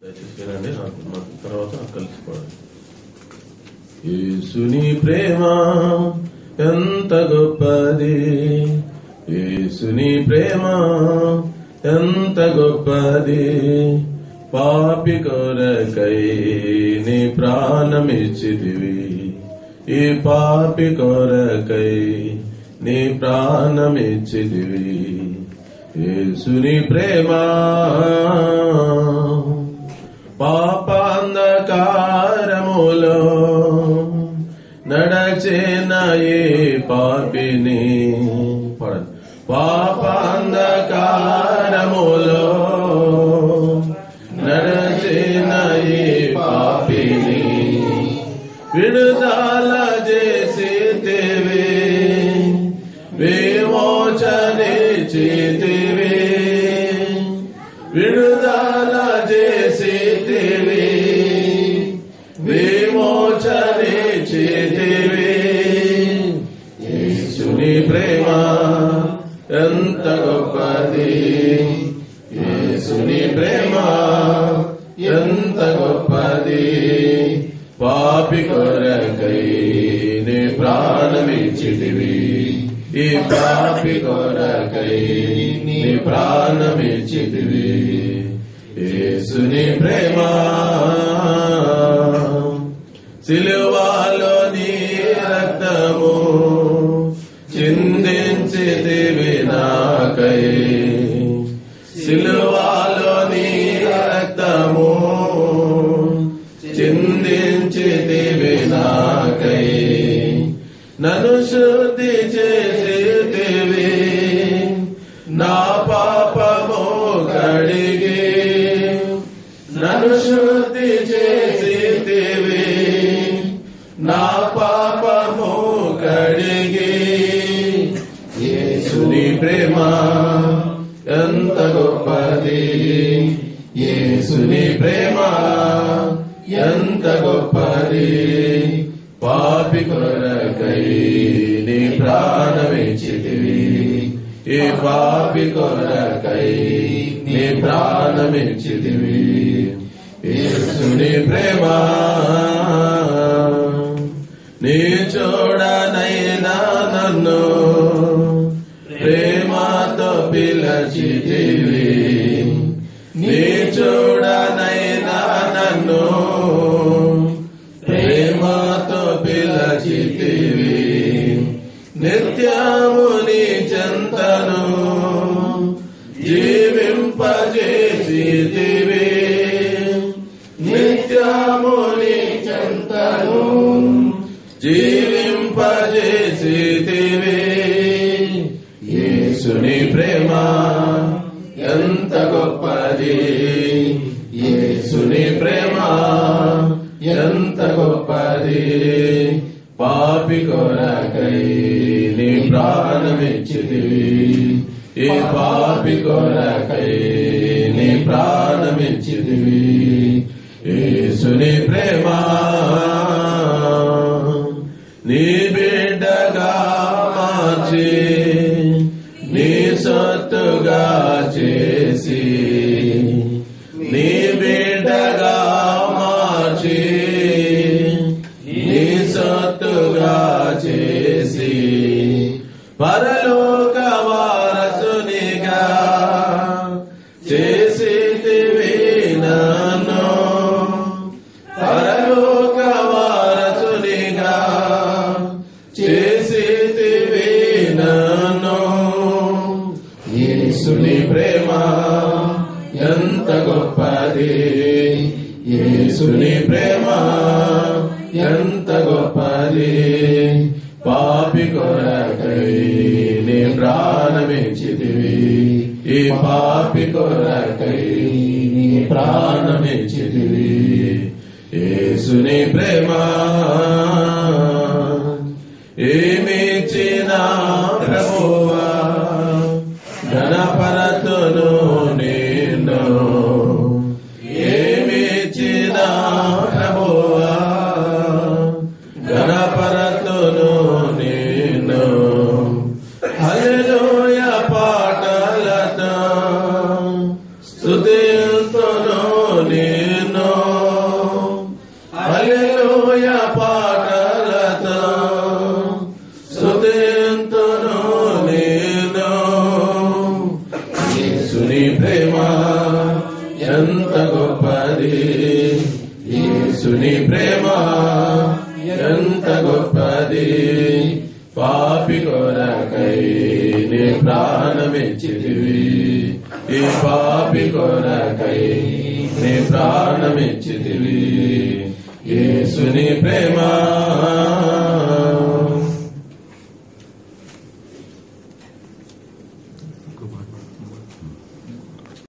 తర్వాత కలిసిపోవాలి. యేసుని ప్రేమ ఎంత గొప్పది, యేసుని ప్రేమ ఎంత గొప్పది, పాపి కొరకై నీ ప్రాణమిచ్చితివి, ఈ పాపి కొరకై నీ ప్రాణమిచ్చితివి. యేసుని ప్రేమ పాపాంధకారములో నడచిన ఏ పాపిని, పాపాంధకారములో నడచిన ఏ పాపిని విడుదల చేసితివి, విమోచనిచ్చితివి, విడుదల చేసితివి, విమోచనిచ్చితివి. యేసుని ప్రేమ ఎంత గొప్పది, యేసుని ప్రేమ ఎంత గొప్పది, పాపి కొరకై నీ ప్రాణమిచ్చితివి, ఈ పాపి కొరకై నీ ప్రాణమిచ్చితివి. యేసుని ప్రేమ సిలువలో నీ రక్తము చిందించితివి నాకై, సిలువలో నీ రక్తము చిందించితివి నాకై, నన్ను శుద్ధి చేసితివి, నా పాపము కడిగి, నన్ను శుద్ధి చేసితివి, నా పాపము కడిగి. యేసుని ప్రేమ ఎంత గొప్పది, యేసుని ప్రేమ ఎంత గొప్పది, పాపి కొరకై నీ ప్రాణమిచ్చితివి, ఈ పాపి కొరకై నీ ప్రాణమిచ్చితివి. యేసుని ప్రేమ నీ చూడనైనా నన్ను ప్రేమతో పిలచితివి, నీ చూడనైనా నన్ను ప్రేమతో పిలచితివి, నిత్యము నీ చెంతను జీవింపజేసితివి, నిత్యము నీ చెంతను జీవింపజేసితివి. యేసుని ప్రేమ ఎంత గొప్పది, యేసుని ప్రేమ ఎంత గొప్పది, పాపి కొరకై నీ ప్రాణమిచ్చితివి, ఈ పాపి కొరకై నీ ప్రాణమిచ్చితివి. యేసుని ప్రేమ నీ బిడ్డగా మార్చి, నీ సొత్తుగా చేసి, నీ బిడ్డగా మార్చి, నీ సొత్తుగా చేసి, పరలోక వారసునిగా చేసితివి నన్ను, పరలోక వారసునిగా చేసితివి నన్ను. యేసుని ప్రేమ ఎంత గొప్పది, యేసుని ప్రేమ ఎంత గొప్పది, పాపి కొరకై నీ ప్రాణమిచ్చితివి, ఈ పాపి కొరకై నీ ప్రాణమిచ్చితివి. యేసుని ప్రేమ ఏమిచ్చినా ప్రభువా ఘనపరతును నిన్ను, ఏమిచ్చినా ప్రభువా ఘనపరతును నిన్ను. హల్లెలూయా పాటలతో స్తుతింతును నిన్ను, ఎంత గొప్పది యేసుని ప్రేమ ఎంత గొప్పది పాపి కొరకై నీ ప్రాణమిచ్చితివి ఈ పాపి కొరకై నీ ప్రాణమిచ్చితివి యేసుని ప్రేమ